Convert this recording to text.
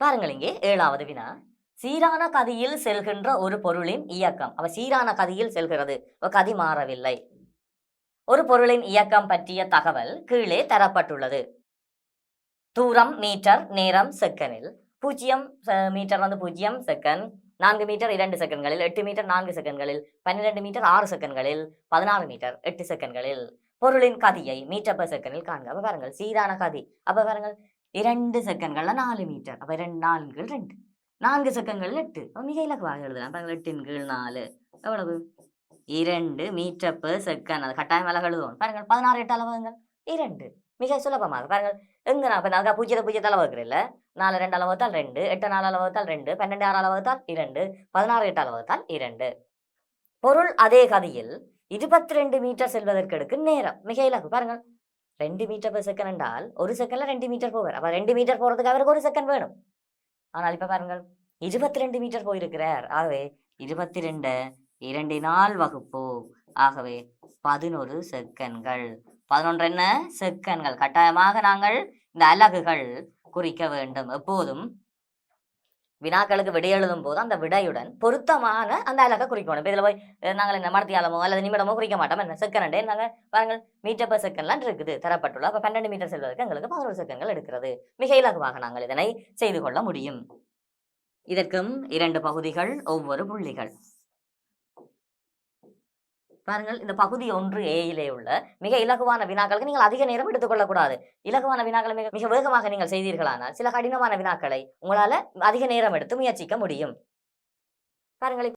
பாருங்கள் இங்கே 7வது வினா. சீரான கதியில் செல்கின்ற ஒரு பொருளின் இயக்கம். அவ சீரான கதியில் செல்கிறது. கதி மாறவில்லை. ஒரு பொருளின் இயக்கம் பற்றிய தகவல் கீழே தரப்பட்டுள்ளது. தூரம் மீட்டர், நேரம் செகண்டில். 0 மீட்டர் 0 செகண்ட், 4 மீட்டர் 2 செகண்ட்களில், 8 மீட்டர் 4 செகண்ட்களில், 12 மீட்டர் 6 செகண்ட்களில், 16 மீட்டர் 8 செகண்ட்களில். பொருளின் கதியை மீட்டர் பெர் செகண்டில் காண்க. அப்ப பாருங்கள் சீரான கதி. அப்ப பாருங்கள் 2 செகண்ட்கள்ல 4 மீட்டர். அப்ப 4 கீழ் 2. 4 செகண்ட்கள் 8. மிக இலகுவாக எழுதலாம். பாருங்கள் 8 கீழ் 4 எவ்வளவு? 2 மீட்டர் பெர் செகண்ட். அது கட்டாயம் அழகு எழுதுவோம். பாருங்கள் 16 8 அளவுகள் 2. மிக சுலபமாக பாருங்கள். எங்க நான் இப்ப 0 அளவு வைக்கிறேன்ல, 4 2 அளவுத்தால் 2, 8 4 அளவுத்தால் 2, 12 6 அளவுத்தால் 2, 16 8 அளவுத்தால் 2. பொருள் அதே கதியில் 22 மீட்டர் செல்வதற்கு எடுக்கும் நேரம். மிக இலகு பாருங்கள். 2 மீட்டர் பெர் செகண்ட் என்றால் ஒரு செகண்ட்ல 2 மீட்டர் போவார். அப்ப 2 மீட்டர் போறதுக்கு அவருக்கு ஒரு செகண்ட் வேணும். ஆனால் இப்ப பாருங்கள் 22 மீட்டர் போயிருக்கிறார். ஆகவே 22 2 வகுப்பு. ஆகவே 11 செகண்ட்கள். 11 என்ன? செகண்ட்கள். கட்டாயமாக நாங்கள் இந்த அலகுகள் குறிக்க வேண்டும். எப்போதும் வினாக்களுக்கு விடை எழுதும் போது அந்த விடையுடன் பொருத்தமான அந்த அலகை குறிக்கணும். இதுல போய் நாங்கள் என்ன மணத்தியாலமோ அல்லது நிமிடமோ குறிக்க மாட்டோம். என்ன செகண்ட் நாங்கள் பாருங்கள் மீட்டர் பெர் செகண்ட்லாம் இருக்குது தரப்பட்டுள்ள. அப்ப 12 மீட்டர் செல்வதற்கு எங்களுக்கு 11 செகண்ட்கள் எடுக்கிறது. மிக இலகுவாக நாங்கள் இதனை செய்து கொள்ள முடியும். இதற்கும் 2 பகுதிகள், ஒவ்வொரு புள்ளிகள். பாருங்கள் இந்த பகுதி 1A உள்ள மிக இலகுவான வினாக்களுக்கு நீங்கள் அதிக நேரம் எடுத்துக்கொள்ளக்கூடாது. இலகுவான வினாக்களை மிக வேகமாக நீங்கள் செய்தீர்களானால் சில கடினமான வினாக்களை உங்களால அதிக நேரம் எடுத்து முயற்சிக்க முடியும். பாருங்கள்